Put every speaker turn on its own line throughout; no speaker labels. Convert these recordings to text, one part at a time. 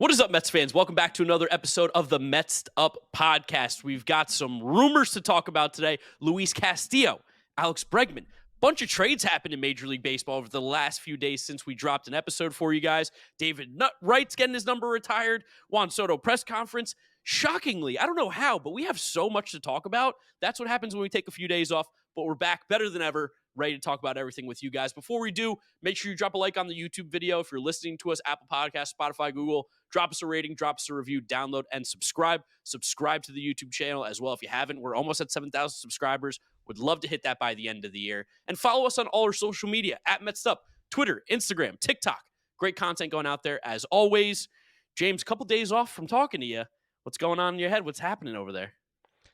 What is up, Mets fans? Welcome back to another episode of the Mets'd podcast. We've got some rumors to talk about today. Luis Castillo, Alex Bregman. Bunch of trades happened in Major League Baseball over the last few days since we dropped an episode for you guys. Wright's getting his number retired. Juan Soto press conference. Shockingly, I don't know how, but we have so much to talk about. That's what happens when we take a few days off, but we're back better than ever, ready to talk about everything with you guys. Before we do, make sure you drop a like on the YouTube video. If you're listening to us, Apple Podcasts, Spotify, Google, drop us a rating, drop us a review, download, and subscribe. Subscribe to the YouTube channel as well if you haven't. We're almost at 7,000 subscribers. Would love to hit that by the end of the year. And follow us on all our social media, at Mets'd, Twitter, Instagram, TikTok. Great content going out there as always. James, a couple days off from talking to you. What's going on in your head? What's happening over there?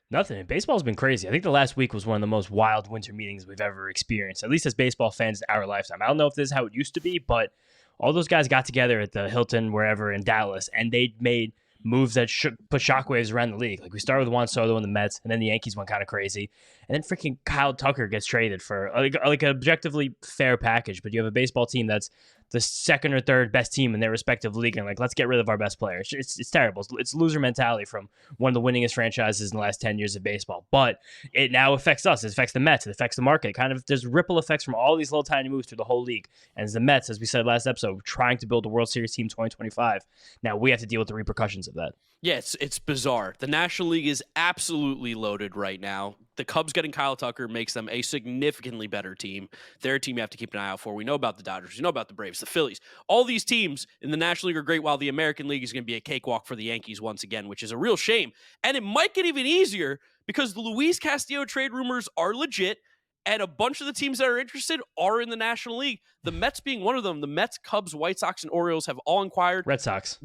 Nothing. Baseball's been crazy. I think the last week was one of the most wild winter meetings we've ever experienced, at least as baseball fans in our lifetime. I don't know if this is how it used to be, but all those guys got together at the Hilton, wherever in Dallas, and they made moves that put shockwaves around the league. Like we started with Juan Soto and the Mets, and then the Yankees went kind of crazy. And then freaking Kyle Tucker gets traded for like an objectively fair package, but you have a baseball team that's the second or third best team in their respective league, and like, let's get rid of our best player. It's terrible. It's loser mentality from one of the winningest franchises in the last 10 years of baseball. But it now affects us. It affects the Mets. It affects the market. Kind of, there's ripple effects from all these little tiny moves through the whole league. And as the Mets, as we said last episode, trying to build a World Series team 2025, now we have to deal with the repercussions of that.
Yeah, it's bizarre. The National League is absolutely loaded right now. The Cubs getting Kyle Tucker makes them a significantly better team. They're a team you have to keep an eye out for. We know about the Dodgers. You know about the Braves, the Phillies. All these teams in the National League are great, while the American League is going to be a cakewalk for the Yankees once again, which is a real shame. And it might get even easier because the Luis Castillo trade rumors are legit, and a bunch of the teams that are interested are in the National League. The Mets being one of them. The Mets, Cubs, White Sox, and Orioles have all inquired.
Red Sox,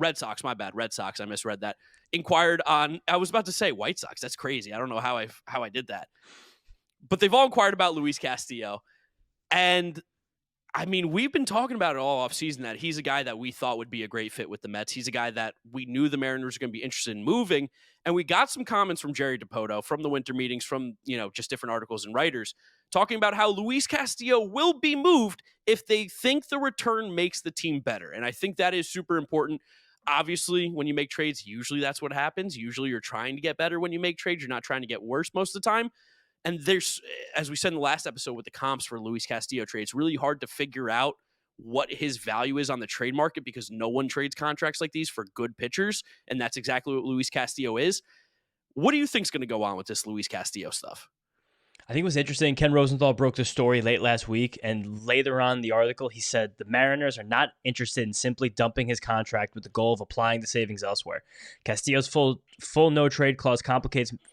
my
bad. Red Sox. I misread that. Inquired on, I was about to say White Sox. That's crazy. I don't know how I did that. But they've all inquired about Luis Castillo. And, I mean, we've been talking about it all offseason that he's a guy that we thought would be a great fit with the Mets. He's a guy that we knew the Mariners were going to be interested in moving. And we got some comments from Jerry DiPoto from the winter meetings, from, just different articles and writers, talking about how Luis Castillo will be moved if they think the return makes the team better. And I think that is super important. Obviously, when you make trades, usually that's what happens. Usually you're trying to get better when you make trades. You're not trying to get worse most of the time. And there's, as we said in the last episode with the comps for Luis Castillo trades, really hard to figure out what his value is on the trade market because no one trades contracts like these for good pitchers. And that's exactly what Luis Castillo is. What do you think is going to go on with this Luis Castillo stuff?
I think it was interesting. Ken Rosenthal broke the story late last week, and later on in the article, he said the Mariners are not interested in simply dumping his contract with the goal of applying the savings elsewhere. Castillo's full no-trade clause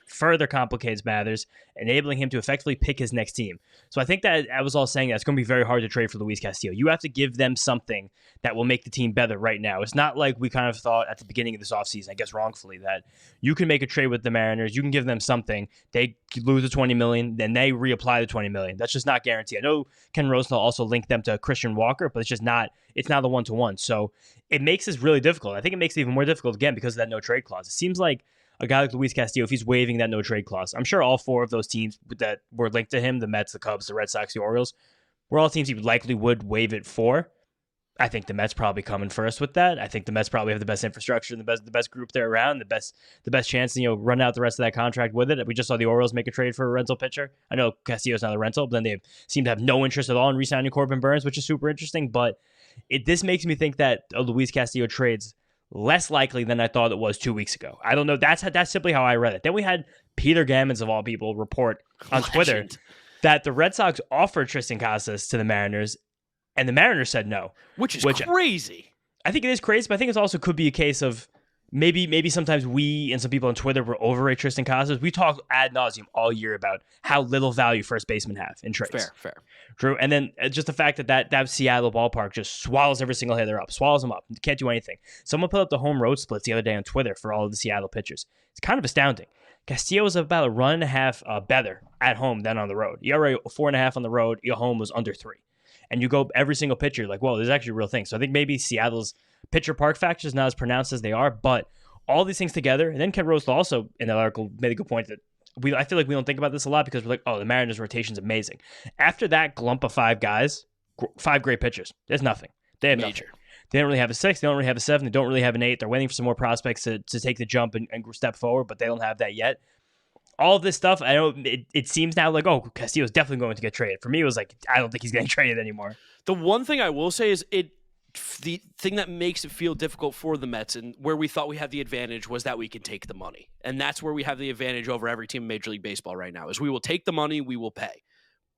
further complicates matters, enabling him to effectively pick his next team. So I think that I was all saying that it's going to be very hard to trade for Luis Castillo. You have to give them something that will make the team better right now. It's not like we kind of thought at the beginning of this offseason, I guess wrongfully, that you can make a trade with the Mariners, you can give them something, they lose the $20 million, then they reapply the $20 million. That's just not guaranteed. I know Ken Rosenthal also linked them to Christian Walker, but it's not a one-to-one. So it makes this really difficult. I think it makes it even more difficult again because of that no-trade clause. It seems like a guy like Luis Castillo, if he's waiving that no-trade clause, I'm sure all four of those teams that were linked to him, the Mets, the Cubs, the Red Sox, the Orioles, were all teams he likely would waive it for. I think the Mets probably coming first with that. I think the Mets probably have the best infrastructure and the best group there around, the best chance to run out the rest of that contract with it. We just saw the Orioles make a trade for a rental pitcher. I know Castillo's not a rental, but then they seem to have no interest at all in re-signing Corbin Burns, which is super interesting. But this makes me think that a Luis Castillo trade's less likely than I thought it was 2 weeks ago. I don't know. That's simply how I read it. Then we had Peter Gammons, of all people, report on Twitter that the Red Sox offered Tristan Casas to the Mariners, and the Mariners said no.
Which is crazy.
I think it is crazy, but I think it also could be a case of maybe sometimes we and some people on Twitter were overrate Tristan Casas. We talked ad nauseum all year about how little value first basemen have in trades.
Fair.
True. And then just the fact that Seattle ballpark just swallows every single hitter up, swallows them up. Can't do anything. Someone put up the home road splits the other day on Twitter for all of the Seattle pitchers. It's kind of astounding. Castillo was about a run and a half better at home than on the road. ERA 4.5 on the road. Your home was under 3. And you go every single pitcher, like, whoa, there's actually a real thing. So I think maybe Seattle's pitcher park factor is not as pronounced as they are, but all these things together. And then Ken Rosenthal also in that article made a good point that I feel like we don't think about this a lot because we're like, oh, the Mariners rotation is amazing. After that glump of 5 guys, 5 great pitchers, there's nothing. They have nothing. They don't really have a 6. They don't really have a 7. They don't really have an 8. They're waiting for some more prospects to take the jump and step forward, but they don't have that yet. All of this stuff, I know it seems now like, oh, Castillo's definitely going to get traded. For me, it was like, I don't think he's getting traded anymore.
The one thing I will say is the thing that makes it feel difficult for the Mets and where we thought we had the advantage was that we can take the money. And that's where we have the advantage over every team in Major League Baseball right now is we will take the money, we will pay.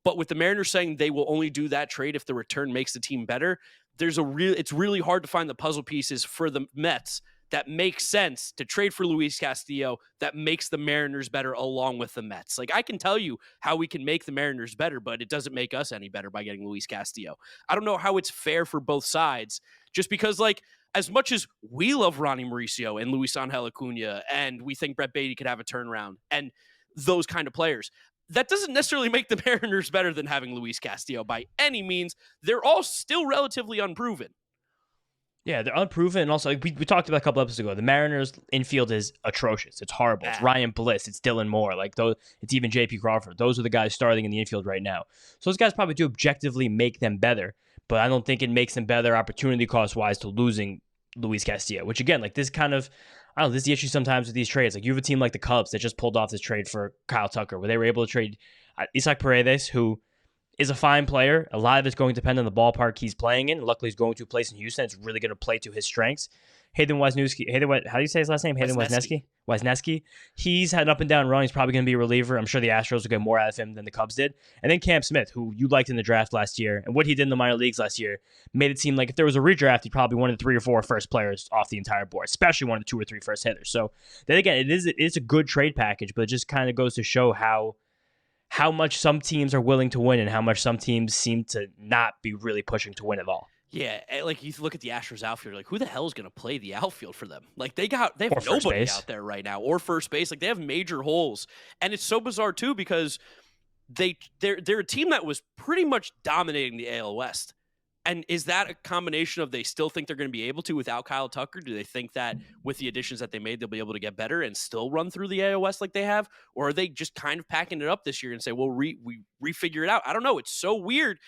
But with the Mariners saying they will only do that trade if the return makes the team better, it's really hard to find the puzzle pieces for the Mets that makes sense to trade for Luis Castillo that makes the Mariners better along with the Mets. Like, I can tell you how we can make the Mariners better, but it doesn't make us any better by getting Luis Castillo. I don't know how it's fair for both sides, just because, like, as much as we love Ronnie Mauricio and Luis Angel Acuna, and we think Brett Beatty could have a turnaround, and those kind of players, that doesn't necessarily make the Mariners better than having Luis Castillo by any means. They're all still relatively unproven.
Yeah, they're unproven. And also, like, we talked about a couple episodes ago, the Mariners' infield is atrocious. It's horrible. It's Ryan Bliss. It's Dylan Moore. Like, it's even J.P. Crawford. Those are the guys starting in the infield right now. So those guys probably do objectively make them better, but I don't think it makes them better opportunity cost-wise to losing Luis Castillo, which, again, like, this kind of, I don't know, this is the issue sometimes with these trades. Like, you have a team like the Cubs that just pulled off this trade for Kyle Tucker, where they were able to trade Isaac Paredes, who is a fine player. A lot of it's going to depend on the ballpark he's playing in. Luckily, he's going to a place in Houston. It's really going to play to his strengths. Hayden Wesneski. How do you say his last name? Hayden Wesneski. Wesneski. He's had an up and down run. He's probably going to be a reliever. I'm sure the Astros will get more out of him than the Cubs did. And then Cam Smith, who you liked in the draft last year, and what he did in the minor leagues last year made it seem like if there was a redraft, he'd probably be one of the 3 or 4 first players off the entire board, especially one of the 2 or 3 first hitters. So then again, it is a good trade package, but it just kind of goes to show how much some teams are willing to win and how much some teams seem to not be really pushing to win at all.
Yeah, like you look at the Astros outfield, like who the hell is going to play the outfield for them? Like they have nobody out there right now, or first base. Like they have major holes, and it's so bizarre too because they're a team that was pretty much dominating the AL West. And is that a combination of they still think they're going to be able to without Kyle Tucker? Do they think that with the additions that they made, they'll be able to get better and still run through the AL West like they have? Or are they just kind of packing it up this year and say, well, we refigure it out? I don't know. It's so weird.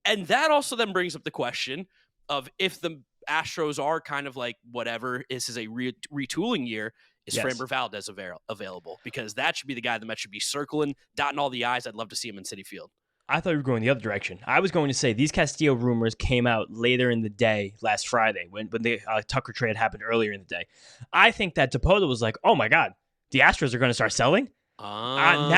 And that also then brings up the question of if the Astros are kind of like, whatever, this is a retooling year, is Framber Valdez available? Because that should be the guy the Mets should be circling, dotting all the I's. I'd love to see him in Citi Field.
I thought you were going the other direction. I was going to say these Castillo rumors came out later in the day last Friday when the Tucker trade happened earlier in the day. I think that Dipoto was like, oh my God, the Astros are going to start selling? I'm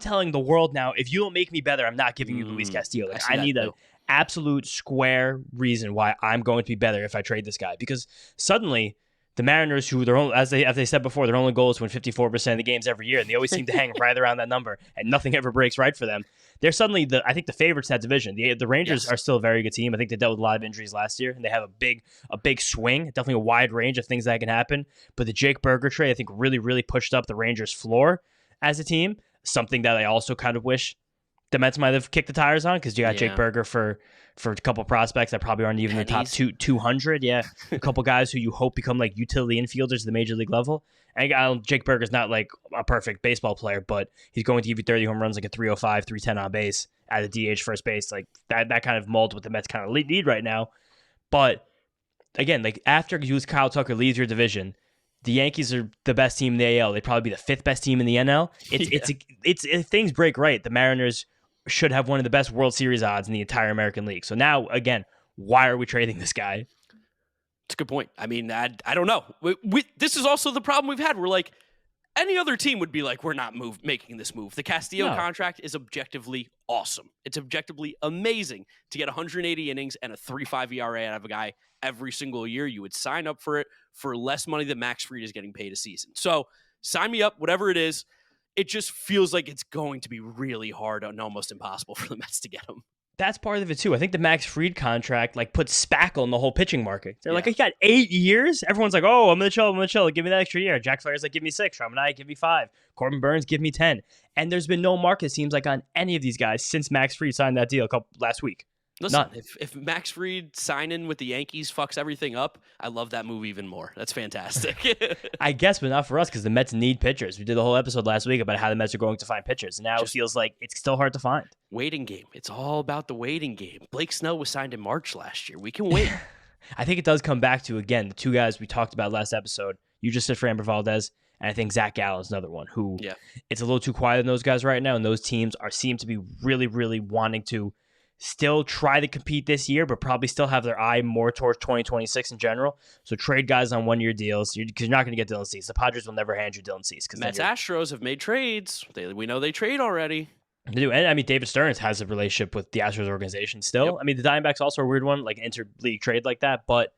telling the world now, if you don't make me better, I'm not giving you Luis Castillo. Like, I need an absolute square reason why I'm going to be better if I trade this guy. Because suddenly the Mariners, who as they said before, their only goal is to win 54% of the games every year, and they always seem to hang right around that number, and nothing ever breaks right for them. They're suddenly I think the favorites in that division. The Rangers are still a very good team. I think they dealt with a lot of injuries last year, and they have a big swing, definitely a wide range of things that can happen. But the Jake Burger trade, I think, really, really pushed up the Rangers' floor as a team, something that I also kind of wish the Mets might have kicked the tires on, because you got Jake Burger for a couple prospects that probably aren't even the top 200. Yeah, a couple guys who you hope become like utility infielders at the major league level. And Jake Burger's not like a perfect baseball player, but he's going to give you 30 home runs, like a 305, 310 on base at a DH first base. Like that kind of molds what the Mets kind of need right now. But again, like after Kyle Tucker leaves your division, the Yankees are the best team in the AL. They'd probably be the 5th best team in the NL. It's if things break right, the Mariners should have one of the best World Series odds in the entire American League. So now, again, why are we trading this guy?
It's a good point. I mean, I don't know. This is also the problem we've had. We're like, any other team would be like, we're not making this move. The Castillo contract is objectively awesome. It's objectively amazing to get 180 innings and a 3.5 ERA out of a guy every single year. You would sign up for it for less money than Max Fried is getting paid a season. So sign me up, whatever it is. It just feels like it's going to be really hard and almost impossible for the Mets to get him.
That's part of it too. I think the Max Fried contract like puts spackle in the whole pitching market. They're like, he got 8 years. Everyone's like, oh, I'm gonna chill. Give me that extra year. Jack Flaherty's like, give me 6. Ramanai, give me 5. Corbin Burns, give me 10. And there's been no market, it seems like, on any of these guys since Max Fried signed that deal last week.
Listen,
None.
if Max Fried signing with the Yankees fucks everything up, I love that move even more. That's fantastic.
I guess, but not for us because the Mets need pitchers. We did a whole episode last week about how the Mets are going to find pitchers. And now it
Just
feels like it's still hard to find.
waiting game. It's all about the waiting game. Blake Snell was signed in March last year. We can wait.
I think it does come back to, again, the two guys we talked about last episode. You just said Framber Valdez, and I think Zach Gallen is another one who it's a little too quiet in those guys right now, and those teams seem to be really, really wanting to still try to compete this year, but probably still have their eye more towards 2026 in general. So trade guys on one-year deals because you're not going to get Dylan Cease. The Padres will never hand you Dylan Cease.
Mets Astros have made trades. We know they trade already.
They do. And I mean, David Stearns has a relationship with the Astros organization still. Yep. I mean, the Diamondbacks also a weird one, like inter-league trade like that. But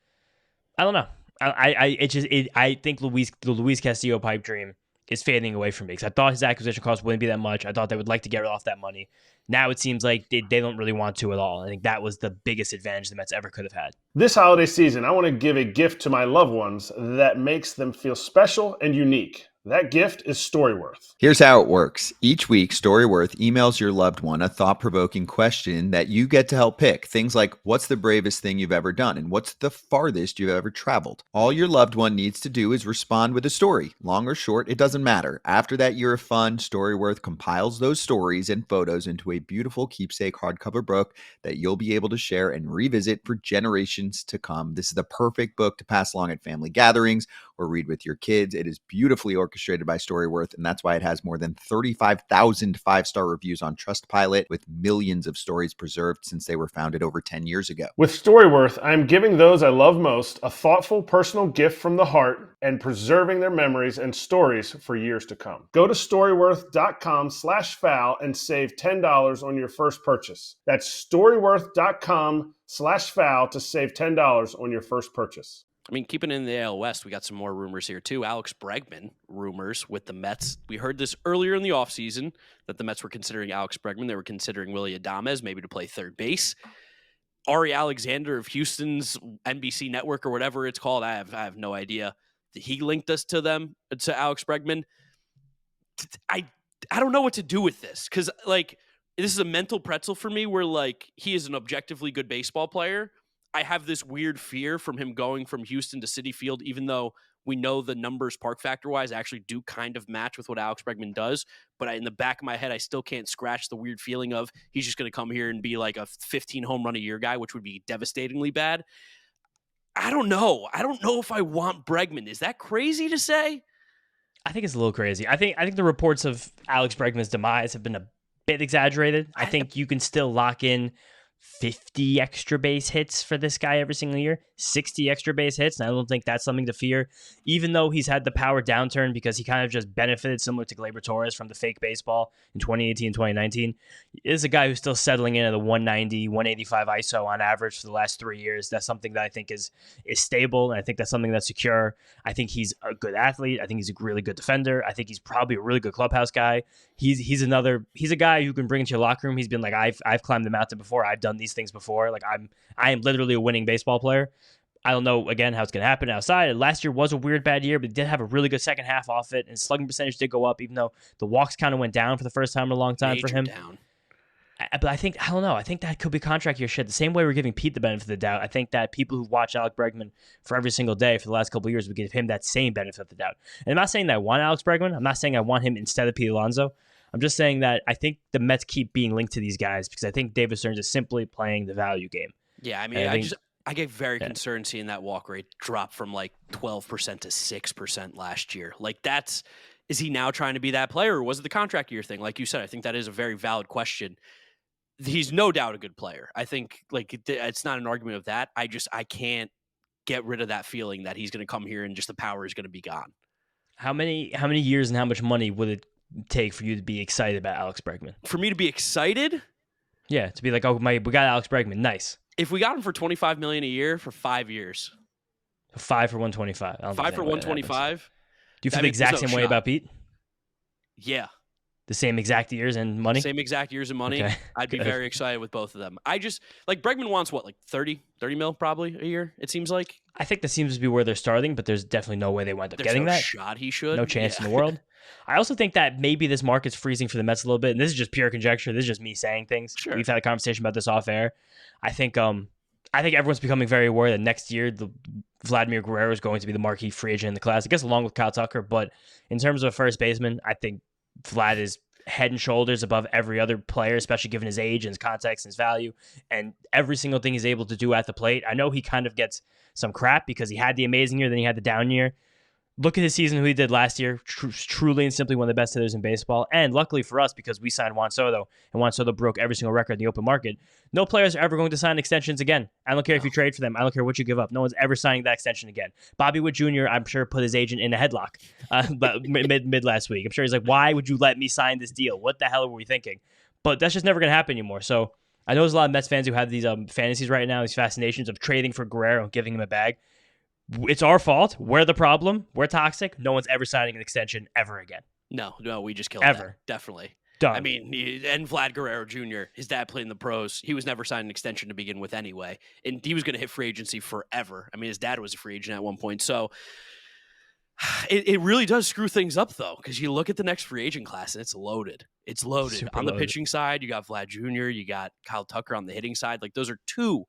I don't know. I think the Luis Castillo pipe dream is fading away from me because I thought his acquisition cost wouldn't be that much. I thought they would like to get off that money. Now it seems like they don't really want to at all. I think that was the biggest advantage the Mets ever could have had.
This holiday season, I want to give a gift to my loved ones that makes them feel special and unique. That gift is Storyworth.
Here's how it works. Each week, Storyworth emails your loved one a thought-provoking question that you get to help pick. Things like, what's the bravest thing you've ever done? And what's the farthest you've ever traveled? All your loved one needs to do is respond with a story. Long or short, it doesn't matter. After that year of fun, Storyworth compiles those stories and photos into a beautiful keepsake hardcover book that you'll be able to share and revisit for generations to come. This is the perfect book to pass along at family gatherings or read with your kids. It is beautifully orchestrated by Storyworth, and that's why it has more than 35,000 five-star reviews on Trustpilot, with millions of stories preserved since they were founded over 10 years ago.
With Storyworth, I'm giving those I love most a thoughtful, personal gift from the heart and preserving their memories and stories for years to come. Go to storyworth.com/foul and save $10 on your first purchase. That's storyworth.com/foul to save $10 on your first purchase.
I mean, keeping in the AL West, we got some more rumors here, too. Alex Bregman rumors with the Mets. We heard this earlier in the offseason that the Mets were considering Alex Bregman. They were considering Willy Adames, maybe to play third base. Ari Alexander of Houston's NBC network or whatever it's called, I have no idea. He linked us to Alex Bregman. I don't know what to do with this because, like, this is a mental pretzel for me where, like, he is an objectively good baseball player. I have this weird fear from him going from Houston to Citi Field, even though we know the numbers park factor wise actually do kind of match with what Alex Bregman does. But in the back of my head, I still can't scratch the weird feeling of he's just going to come here and be like a 15 home run a year guy, which would be devastatingly bad. I don't know. I don't know if I want Bregman. Is that crazy to say?
I think it's a little crazy. I think the reports of Alex Bregman's demise have been a bit exaggerated. I think you can still lock in 50 extra base hits for this guy every single year, 60 extra base hits, and I don't think that's something to fear, even though he's had the power downturn because he kind of just benefited similar to Gleyber Torres from the fake baseball in 2018 and 2019. He is a guy who's still settling in at the 190, 185 ISO on average for the last 3 years. That's something that I think is stable, and I think that's something that's secure. I think he's a good athlete. I think he's a really good defender. I think he's probably a really good clubhouse guy. He's a guy who can bring into your locker room. He's been like, I've climbed the mountain before. I've done these things before. Like I am literally a winning baseball player. I don't know again how it's going to happen outside. Last year was a weird bad year, but he did have a really good second half off it, and slugging percentage did go up, even though the walks kind of went down for the first time in a long time for him. But I don't know. I think that could be contract year shit. The same way we're giving Pete the benefit of the doubt, I think that people who watch Alex Bregman for every single day for the last couple of years would give him that same benefit of the doubt. And I'm not saying that I want Alex Bregman. I'm not saying I want him instead of Pete Alonso. I'm just saying that I think the Mets keep being linked to these guys because I think David Stearns is simply playing the value game.
Yeah, I mean, I get very concerned seeing that walk rate drop from like 12% to 6% last year. Like is he now trying to be that player, or was it the contract year thing? Like you said, I think that is a very valid question. He's no doubt a good player. I think like it's not an argument of that. I can't get rid of that feeling that he's going to come here and just the power is going to be gone.
How many years and how much money would it take for you to be excited about Alex Bregman?
For me to be excited?
Yeah, to be like, oh, we got Alex Bregman. Nice.
If we got him for $25 million a year for 5 years.
5 for 125.
5 for 125?
Do you feel the exact same way about Pete?
Yeah.
The same exact years and money?
Same exact years and money.
Okay,
I'd be
good.
very excited with both of them. I just, like, Bregman wants what, like 30 mil probably a year, it seems like?
I think that seems to be where they're starting, but there's definitely no way they wind up
There's
getting
no
that.
shot he should.
No chance
Yeah.
in the world. I also think that maybe this market's freezing for the Mets a little bit, and this is just pure conjecture. This is just me saying things.
Sure.
We've had a conversation about this off air. I think everyone's becoming very aware that next year the Vladimir Guerrero is going to be the marquee free agent in the class, I guess along with Kyle Tucker. But in terms of first baseman, I think Vlad is head and shoulders above every other player, especially given his age and his context and his value and every single thing he's able to do at the plate. I know he kind of gets some crap because he had the amazing year, then he had the down year. Look at his season, who he did last year. Truly and simply one of the best hitters in baseball. And luckily for us, because we signed Juan Soto, and Juan Soto broke every single record in the open market, no players are ever going to sign extensions again. I don't care if you trade for them. I don't care what you give up. No one's ever signing that extension again. Bobby Witt Jr., I'm sure, put his agent in a headlock mid last week. I'm sure he's like, why would you let me sign this deal? What the hell were we thinking? But that's just never going to happen anymore. So I know there's a lot of Mets fans who have these fantasies right now, these fascinations of trading for Guerrero and giving him a bag. It's our fault. We're the problem. We're toxic. No one's ever signing an extension ever again.
No, we just killed
Ever.
that. Definitely.
Done.
I mean, and Vlad Guerrero Jr., his dad played in the pros. He was never signed an extension to begin with anyway. And he was going to hit free agency forever. I mean, his dad was a free agent at one point. So it really does screw things up, though, because you look at the next free agent class and it's loaded. It's loaded.
Super
On the
loaded.
pitching side, you got Vlad Jr., you got Kyle Tucker on the hitting side. Like, those are two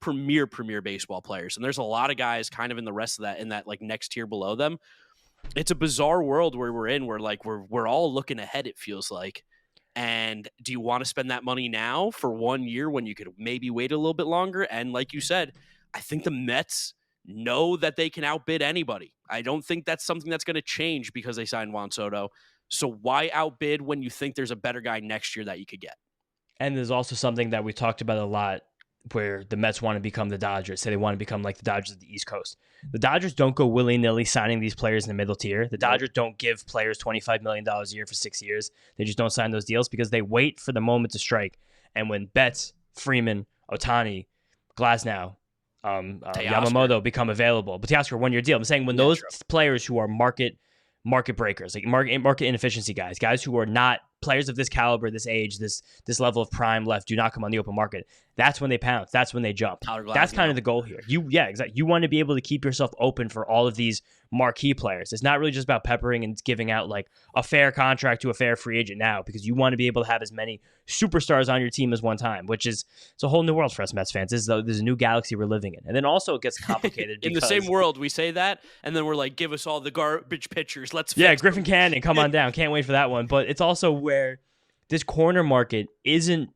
premier baseball players. And there's a lot of guys kind of in the rest of that, in that like next tier below them. It's a bizarre world where we're in, where like we're all looking ahead, it feels like. And do you want to spend that money now for 1 year when you could maybe wait a little bit longer? And like you said, I think the Mets know that they can outbid anybody. I don't think that's something that's going to change because they signed Juan Soto. So why outbid when you think there's a better guy next year that you could get?
And there's also something that we talked about a lot, where the Mets want to become the Dodgers. Say they want to become like the Dodgers of the East Coast. The Dodgers don't go willy-nilly signing these players in the middle tier. The Dodgers don't give players $25 million a year for 6 years. They just don't sign those deals because they wait for the moment to strike. And when Betts, Freeman, Ohtani, Glasnow, Yamamoto become available, but Teoscar 1 year deal. I'm saying when those players who are market breakers, like market inefficiency guys who are not players of this caliber, this age, this level of prime left, do not come on the open market. That's when they pounce. That's when they jump. That's kind of the goal here. Exactly. You want to be able to keep yourself open for all of these marquee players. It's not really just about peppering and giving out like a fair contract to a fair free agent now, because you want to be able to have as many superstars on your team as one time, which is, it's a whole new world for us Mets fans. This is a new galaxy we're living in. And then also it gets complicated.
In the same world, we say that, and then we're like, give us all the garbage pitchers. Let's fix
Griffin
them.
Cannon, come on down. Can't wait for that one. But it's also where this corner market isn't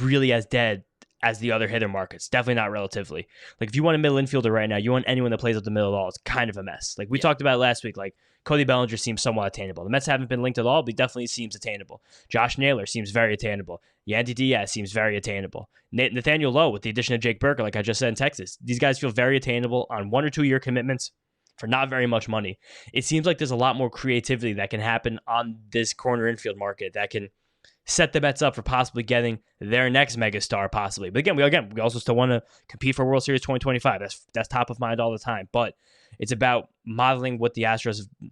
really as dead as the other hitter markets. Definitely not relatively. Like if you want a middle infielder right now, you want anyone that plays up the middle at all, it's kind of a mess. Like we talked about last week, like Cody Bellinger seems somewhat attainable. The Mets haven't been linked at all, but he definitely seems attainable. Josh Naylor seems very attainable. Yandy Diaz seems very attainable. Nathaniel Lowe, with the addition of Jake Burker, like I just said in Texas, these guys feel very attainable on 1 or 2 year commitments for not very much money. It seems like there's a lot more creativity that can happen on this corner infield market that can set the Mets up for possibly getting their next megastar, possibly. But we also still want to compete for World Series 2025. That's top of mind all the time. But it's about modeling what the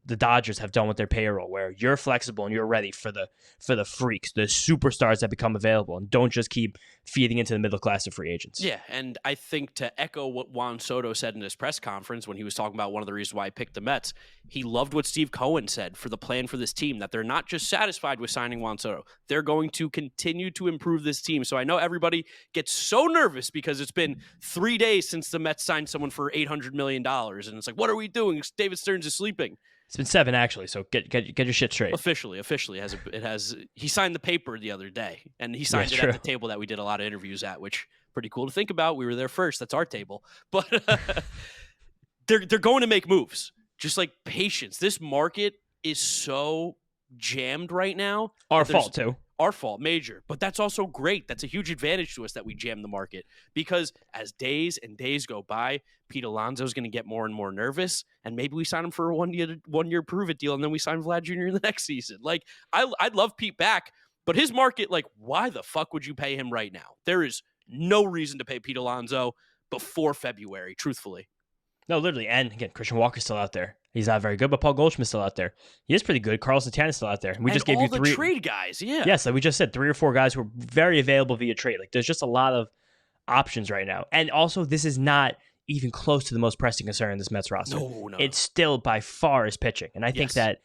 Dodgers have done with their payroll, where you're flexible and you're ready for the freaks, the superstars that become available, and don't just keep feeding into the middle class of free agents.
Yeah, and I think to echo what Juan Soto said in his press conference when he was talking about one of the reasons why I picked the Mets, he loved what Steve Cohen said for the plan for this team, that they're not just satisfied with signing Juan Soto. They're going to continue to improve this team. So I know everybody gets so nervous because it's been 3 days since the Mets signed someone for $800 million. And it's like, what are we doing? David Stearns is sleeping.
It's been 7 actually, so get your shit straight.
Officially, he signed the paper the other day, and he signed it at the table that we did a lot of interviews at, which pretty cool to think about. We were there first. That's our table, but they're going to make moves. Just like patience. This market is so jammed right now.
Our fault too.
Our fault, major. But that's also great. That's a huge advantage to us that we jam the market, because as days and days go by, Pete Alonso's going to get more and more nervous, and maybe we sign him for a one year prove it deal, and then we sign Vlad Jr. in the next season. Like I'd love Pete back, but his market, like, why the fuck would you pay him right now? There is no reason to pay Pete Alonso before February, truthfully.
No, literally. And again, Christian Walker's still out there. He's not very good, but Paul Goldschmidt's still out there. He is pretty good. Carlos Santana's still out there. We
and
just gave
all
you
the
3
trade guys. Yeah.
Yes, like we just said, 3 or 4 guys who are very available via trade. Like there's just a lot of options right now. And also, this is not even close to the most pressing concern in this Mets roster.
No.
It's still by far is pitching. And I think that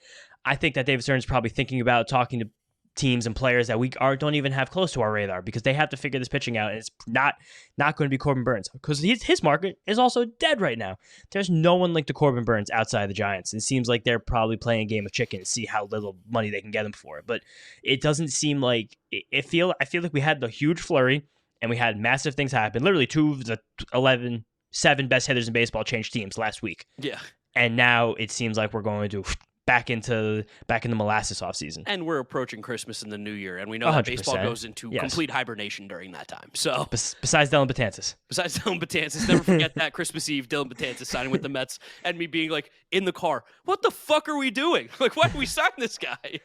David Stern's probably thinking about talking to teams and players that we don't even have close to our radar because they have to figure this pitching out, and it's not going to be Corbin Burns because his market is also dead right now. There's no one linked to Corbin Burns outside the Giants. It seems like they're probably playing a game of chicken to see how little money they can get him for. But it doesn't seem like I feel like we had the huge flurry and we had massive things happen. Literally 2 of the 7 best hitters in baseball changed teams last week.
Yeah.
And now it seems like we're going to back into molasses offseason.
And we're approaching Christmas and the New Year, and we know that baseball
100%.
goes into complete hibernation during that time. So
besides Dylan Betances,
never forget that Christmas Eve, Dylan Betances signing with the Mets, and me being like in the car, what the fuck are we doing? Like, why did we sign this guy?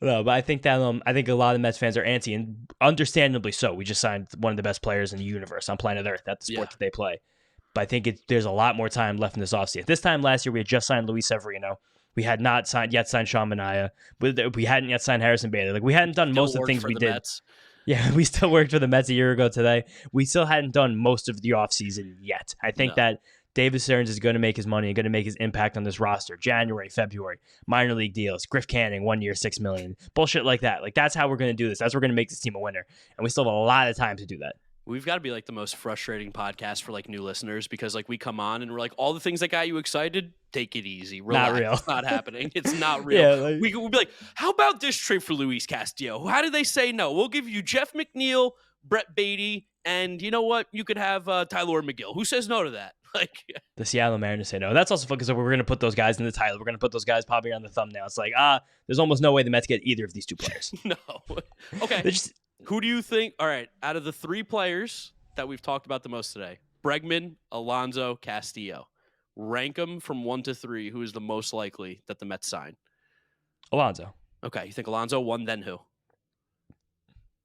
No, but I think that I think a lot of Mets fans are antsy, and understandably so. We just signed one of the best players in the universe on planet Earth. That's the sport that they play. But I think there's a lot more time left in this offseason. This time last year, we had just signed Luis Severino. We had not signed Sean Manaea. We hadn't yet signed Harrison Bailey. Like we hadn't done most of the things we did.
Mets.
Yeah, we still worked for the Mets a year ago today. We still hadn't done most of the offseason yet. I think that David Stearns is going to make his money and going to make his impact on this roster. January, February, minor league deals, Griff Canning, 1 year, $6 million, bullshit like that. Like that's how we're going to do this. That's how we're going to make this team a winner. And we still have a lot of time to do that.
We've got to be like the most frustrating podcast for like new listeners because like we come on and we're like, all the things that got you excited, take it easy. Relax.
Not real.
It's not happening. It's not real.
Yeah,
we'll be like, how about this trade for Luis Castillo? How did they say no? We'll give you Jeff McNeil, Brett Beatty, and you know what? You could have Tyler McGill. Who says no to that? Like
the Seattle Mariners say no. That's also fun because we're going to put those guys in the title. We're going to put those guys probably on the thumbnail. It's like, there's almost no way the Mets get either of these 2 players.
No. Okay. Who do you think? All right. Out of the 3 players that we've talked about the most today, Bregman, Alonso, Castillo, rank them from 1 to 3. Who is the most likely that the Mets sign?
Alonso.
Okay. You think Alonso 1, then who?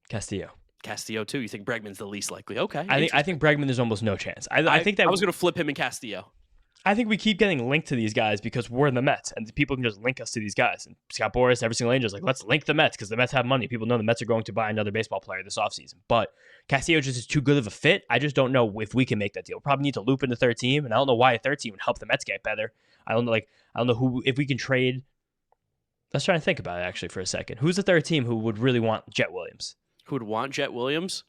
Castillo
2. You think Bregman's the least likely? Okay.
I think Bregman there's almost no chance. I think that
I was going to flip him and Castillo.
I think we keep getting linked to these guys because we're in the Mets and people can just link us to these guys. And Scott Boras, every single Angel's like, let's link the Mets because the Mets have money. People know the Mets are going to buy another baseball player this offseason. But Castillo just is too good of a fit. I just don't know if we can make that deal. Probably need to loop in the 3rd team, and I don't know why a 3rd team would help the Mets get better. I don't know who, if we can trade. Let's try and think about it actually for a second. Who's the 3rd team who would really want Jet Williams?
Who would want Jet Williams?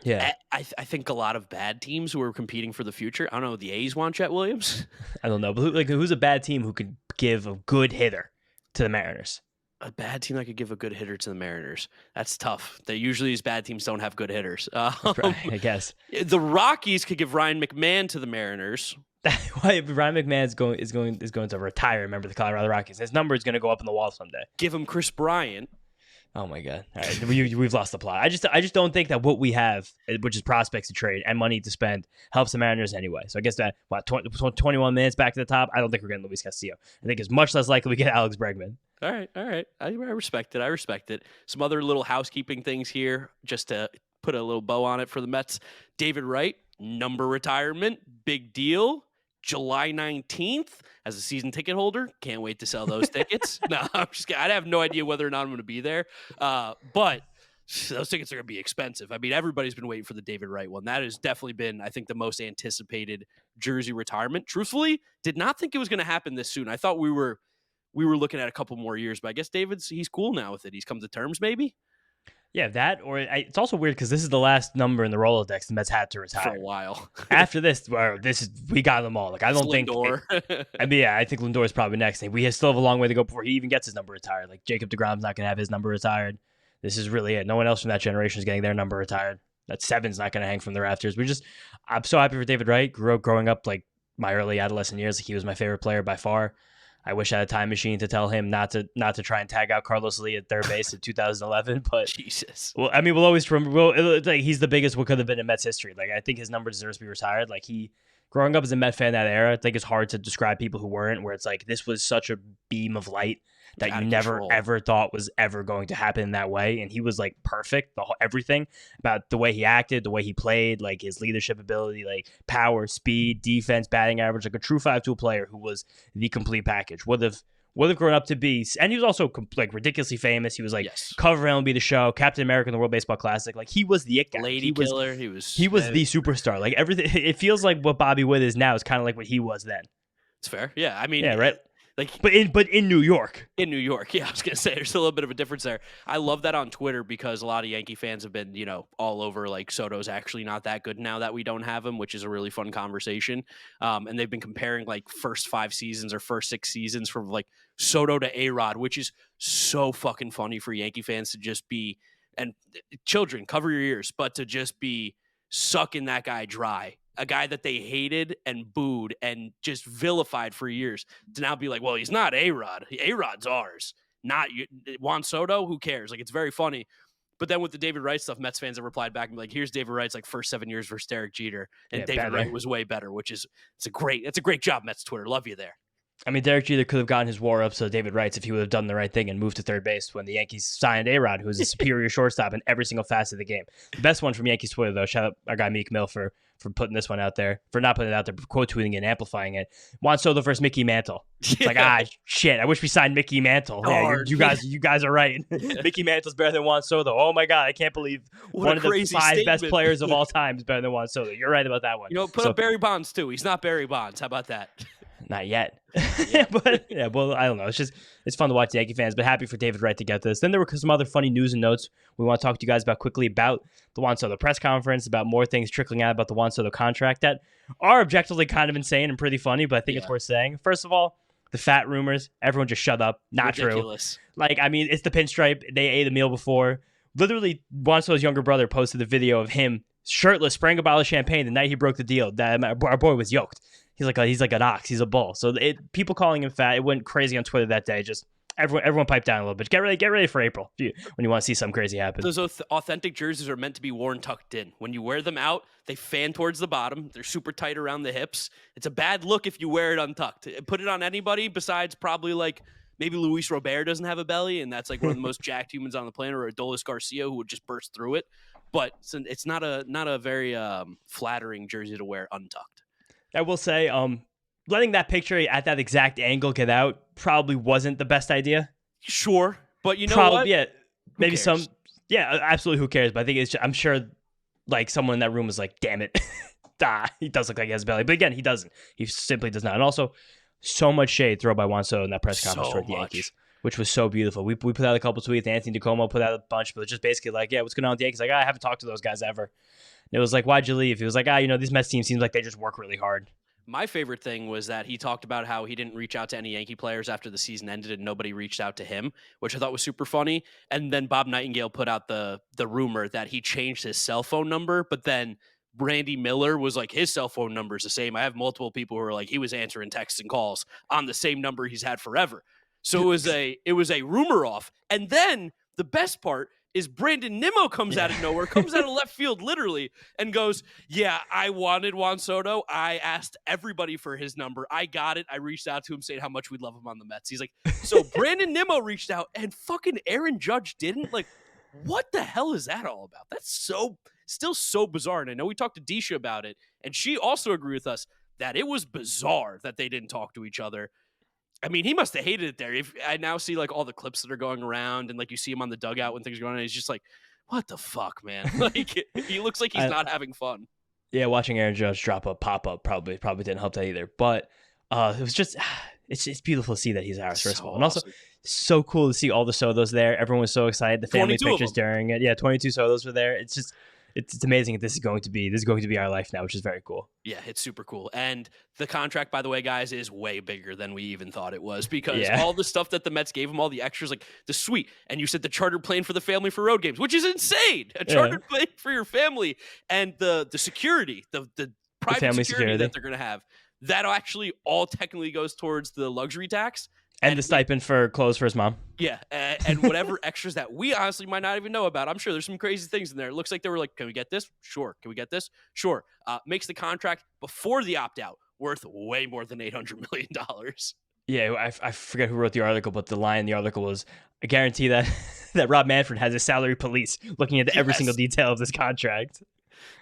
Yeah,
I think a lot of bad teams who are competing for the future. I don't know. The A's want Jet Williams.
I don't know, but who's a bad team who could give a good hitter to the Mariners?
A bad team that could give a good hitter to the Mariners. That's tough. These bad teams don't have good hitters.
Right, I guess
the Rockies could give Ryan McMahon to the Mariners.
Ryan McMahon is going to retire. Remember the Colorado Rockies. His number is going to go up on the wall someday.
Give him Chris Bryant.
Oh my God! All right, we've lost the plot. I just don't think that what we have, which is prospects to trade and money to spend, helps the Mariners anyway. So I guess that 21 minutes back to the top. I don't think we're getting Luis Castillo. I think it's much less likely we get Alex Bregman.
All right. I respect it. Some other little housekeeping things here, just to put a little bow on it for the Mets. David Wright, number retirement, big deal. July 19th as a season ticket holder. Can't wait to sell those tickets. No, I'm just kidding. I have no idea whether or not I'm going to be there. But those tickets are going to be expensive. I mean, everybody's been waiting for the David Wright one. That has definitely been, I think, the most anticipated jersey retirement. Truthfully, did not think it was going to happen this soon. I thought we were looking at a couple more years, but I guess he's cool now with it. He's come to terms, maybe.
Yeah, that, or it's also weird because this is the last number in the Rolodex the Mets had to retire
for a while.
After this, we got them all. Like I don't think. I think Lindor is probably next. We still have a long way to go before he even gets his number retired. Like Jacob deGrom's not going to have his number retired. This is really it. No one else from that generation is getting their number retired. That 7's not going to hang from the rafters. I'm so happy for David Wright. Growing up like my early adolescent years, he was my favorite player by far. I wish I had a time machine to tell him not to try and tag out Carlos Lee at third base in 2011. But
Jesus,
well, I mean, we'll always remember. He's the biggest what could have been in Mets history. Like I think his number deserves to be retired. Like he growing up as a Met fan that era, I think it's hard to describe people who weren't, where it's like this was such a beam of light that
Out
you
of
never
control.
ever thought was ever going to happen in that way. And he was like perfect, everything about the way he acted, the way he played, like his leadership ability, like power, speed, defense, batting average, like a true 5-tool player who was the complete package. Would have grown up to be, and he was also like ridiculously famous. He was like cover MLB The Show, Captain America in the World Baseball Classic. Like he was the it guy.
Lady killer. He was
the superstar. Like everything. It feels like what Bobby Witt is now is kind of like what he was then.
It's fair. Yeah, I mean,
yeah, right.
Like,
but in New York.
In New York, yeah, I was gonna say there's a little bit of a difference there. I love that on Twitter because a lot of Yankee fans have been, all over like Soto's actually not that good now that we don't have him, which is a really fun conversation. And they've been comparing like first 5 seasons or first 6 seasons from like Soto to A-Rod, which is so fucking funny for Yankee fans to just be, and children, cover your ears, but to just be sucking that guy dry. A guy that they hated and booed and just vilified for years to now be like, well, he's not A-Rod. A-Rod's ours, not you. Juan Soto, who cares? Like, it's very funny. But then with the David Wright stuff, Mets fans have replied back and be like, here's David Wright's like first 7 years versus Derek Jeter. And David Wright was way better, which is, it's a great job, Mets Twitter. Love you there.
I mean, Derek Jeter could have gotten his war up to David Wright's if he would have done the right thing and moved to third base when the Yankees signed A-Rod, who is a superior shortstop in every single facet of the game. The best one from Yankees Twitter, though, shout out our guy Meek Mill for putting this one out there, for not putting it out there, but quote tweeting it and amplifying it. Juan Soto versus Mickey Mantle. It's like, shit, I wish we signed Mickey Mantle. Yeah, you guys are right. Mickey Mantle's better than Juan Soto. Oh my God, I can't believe one of the 5 best players of all time is better than Juan Soto. You're right about that one.
Put up Barry Bonds too. He's not Barry Bonds. How about that?
Not yet. But yeah, well, I don't know. It's fun to watch the Yankee fans, but happy for David Wright to get this. Then there were some other funny news and notes we want to talk to you guys about quickly about the Juan Soto press conference, about more things trickling out about the Juan Soto contract that are objectively kind of insane and pretty funny, but I think it's worth saying. First of all, the fat rumors, everyone just shut up. Not
ridiculous.
True. Like, I mean, it's the pinstripe. They ate a meal before. Literally, Juan Soto's younger brother posted the video of him shirtless, spraying a bottle of champagne the night he broke the deal. That our boy was yoked. He's like an ox. He's a bull. So people calling him fat, it went crazy on Twitter that day. Just everyone pipe down a little bit. Get ready for April when you want to see something crazy happen.
Those authentic jerseys are meant to be worn tucked in. When you wear them out, they fan towards the bottom. They're super tight around the hips. It's a bad look if you wear it untucked. Put it on anybody besides probably like maybe Luis Robert doesn't have a belly, and that's like one of the most jacked humans on the planet, or Adolis Garcia who would just burst through it. But it's not a very flattering jersey to wear untucked.
I will say, letting that picture at that exact angle get out probably wasn't the best idea.
Sure, but you know what?
Yeah, maybe some. Yeah, absolutely. Who cares? But I think I'm sure, like someone in that room was like, "Damn it, he does look like he has a belly." But again, he doesn't. He simply does not. And also, so much shade thrown by Juan Soto in that press conference toward the Yankees, which was so beautiful. We put out a couple tweets. Anthony DiComo put out a bunch, but it's just basically like, "Yeah, what's going on with the Yankees?" Like, I haven't talked to those guys ever. And it was like, "Why'd you leave?" He was like, "This Mets team seems like they just work really hard."
My favorite thing was that he talked about how he didn't reach out to any Yankee players after the season ended and nobody reached out to him, which I thought was super funny. And then Bob Nightingale put out the rumor that he changed his cell phone number, but then Randy Miller was like, his cell phone number is the same. I have multiple people who are like, he was answering texts and calls on the same number he's had forever. So it was a rumor off. And then the best part is Brandon Nimmo comes out of nowhere, comes out of left field literally, and goes, "Yeah, I wanted Juan Soto. I asked everybody for his number. I got it. I reached out to him saying how much we love him on the Mets." He's like, so Brandon Nimmo reached out and fucking Aaron Judge didn't? Like, what the hell is that all about? That's still so bizarre. And I know we talked to Disha about it, and she also agreed with us that it was bizarre that they didn't talk to each other. I mean, he must have hated it there. If I now see like all the clips that are going around and like you see him on the dugout when things are going on, he's just like, what the fuck, man? Like he looks like he's not having fun.
Yeah, watching Aaron Judge drop a pop-up probably didn't help that either. But it was just, it's beautiful to see that he's ours, first of all. And also, so cool to see all the Sotos there. Everyone was so excited. The family pictures during it. Yeah, 22 Sotos were there. It's just, it's amazing that this is going to be our life now, which is very cool.
Yeah, it's super cool. And the contract, by the way, guys, is way bigger than we even thought it was, because all the stuff that the Mets gave him, all the extras, like the suite, and you said the chartered plane for the family for road games, which is insane. A chartered plane for your family, and the security, the private security that they're going to have. that actually all technically goes towards the luxury tax.
And the stipend for clothes for his mom.
Yeah, and whatever extras that we honestly might not even know about. I'm sure there's some crazy things in there. It looks like they were like, can we get this? Sure. Can we get this? Sure. Makes the contract before the opt-out worth way more than $800 million.
Yeah, I forget who wrote the article, but the line in the article was, I guarantee that that Rob Manfred has a salary police looking into every single detail of this contract.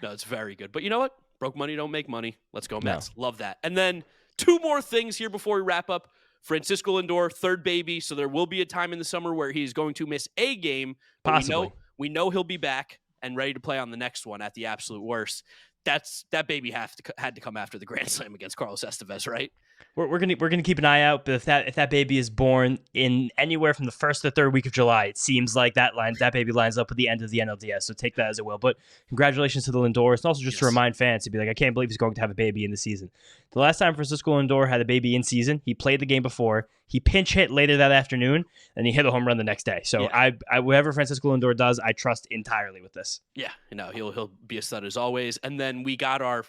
No, it's very good. But you know what? Broke money don't make money. Let's go Mets. No. Love that. And then 2 more things here before we wrap up. Francisco Lindor, third baby, so there will be a time in the summer where he's going to miss a game.
Possibly.
We know he'll be back and ready to play on the next one at the absolute worst. That baby had to come after the Grand Slam against Carlos Estevez, right?
We're gonna keep an eye out, but if that baby is born in anywhere from the 1st to the 3rd week of July, it seems like that baby lines up with the end of the NLDS. So take that as it will. But congratulations to the Lindors, and also just to remind fans to be like, I can't believe he's going to have a baby in the season. The last time Francisco Lindor had a baby in season, he played the game before. He pinch hit later that afternoon, and he hit a home run the next day. So I whatever Francisco Lindor does, I trust entirely with this.
Yeah, he'll be a stud as always. And then we got our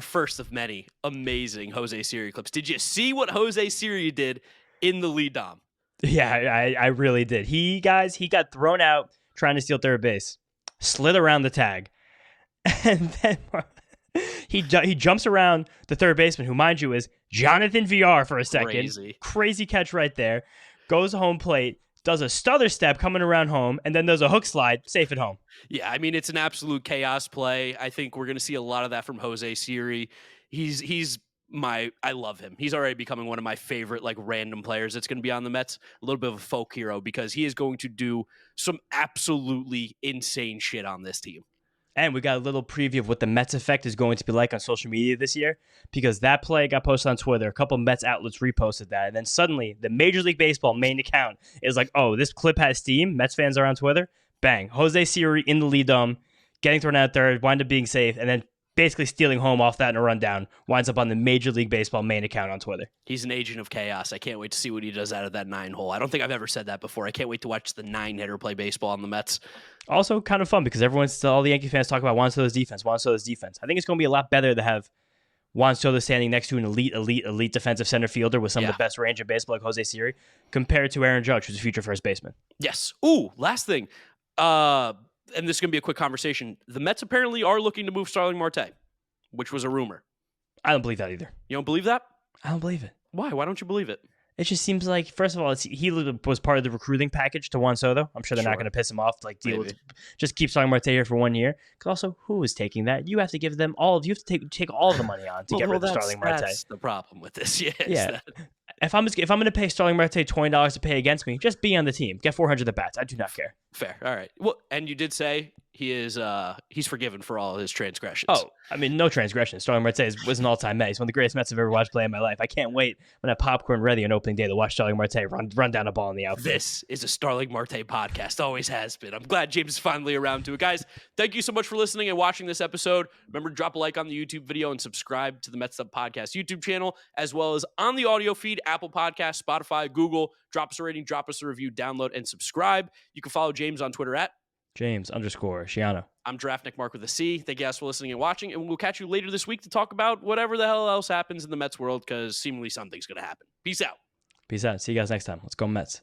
first of many amazing Jose Siri clips. Did you see what Jose Siri did in the lead dom?
Yeah, I really did. He got thrown out trying to steal third base, slid around the tag, and then he jumps around the third baseman, who, mind you, is Jonathan VR for a second. Crazy catch right there. Goes home plate, does a stutter step coming around home, and then does a hook slide, safe at home.
Yeah, I mean, it's an absolute chaos play. I think we're going to see a lot of that from Jose Siri. I love him. He's already becoming one of my favorite, like, random players that's going to be on the Mets. A little bit of a folk hero because he is going to do some absolutely insane shit on this team.
And we got a little preview of what the Mets effect is going to be like on social media this year, because that play got posted on Twitter. A couple of Mets outlets reposted that. And then suddenly the Major League Baseball main account is like, oh, this clip has steam. Mets fans are on Twitter. Bang. Jose Siri in the lead dome, getting thrown out third, wind up being safe, and then basically stealing home off that in a rundown, winds up on the Major League Baseball main account on Twitter.
He's an agent of chaos. I can't wait to see what he does out of that 9-hole. I don't think I've ever said that before. I can't wait to watch the 9-hitter play baseball on the Mets. Also
kind of fun because all the Yankee fans talk about Juan Soto's defense. I think it's going to be a lot better to have Juan Soto standing next to an elite defensive center fielder with some of the best range in baseball like Jose Siri compared to Aaron Judge, who's a future first baseman.
Yes. Ooh, last thing. And this is going to be a quick conversation. The Mets apparently are looking to move Starling Marte, which was a rumor.
I don't believe that either.
You don't believe that?
I don't believe it.
Why? Why don't you believe it?
It just seems like, first of all, he was part of the recruiting package to Juan Soto. I'm sure they're not going to piss him off. Like, deal with, just keep Starling Marte here for 1 year. Because also, who is taking that? You have to give them you have to take all the money on to get rid of Starling Marte.
That's the problem with this.
Yeah. If I'm going to pay Starling Marte $20 to pay against me, just be on the team. Get 400 at bats. I do not care.
Fair. All right. Well, and you did say he's forgiven for all his transgressions.
Oh, I mean, no transgressions. Starling Marte was an all-time Met. He's one of the greatest Mets I've ever watched play in my life. I can't wait when I have popcorn ready on opening day to watch Starling Marte run down a ball in the outfield.
This is a Starling Marte podcast. Always has been. I'm glad James is finally around to it. Guys, thank you so much for listening and watching this episode. Remember to drop a like on the YouTube video and subscribe to the Mets'd Podcast YouTube channel, as well as on the audio feed, Apple Podcasts, Spotify, Google. Drop us a rating, drop us a review, download, and subscribe. You can follow James on Twitter at
James_Shiano.
I'm Draftnik Mark with a C. Thank you guys for listening and watching, and we'll catch you later this week to talk about whatever the hell else happens in the Mets world, because seemingly something's going to happen. Peace out.
See you guys next time. Let's go Mets.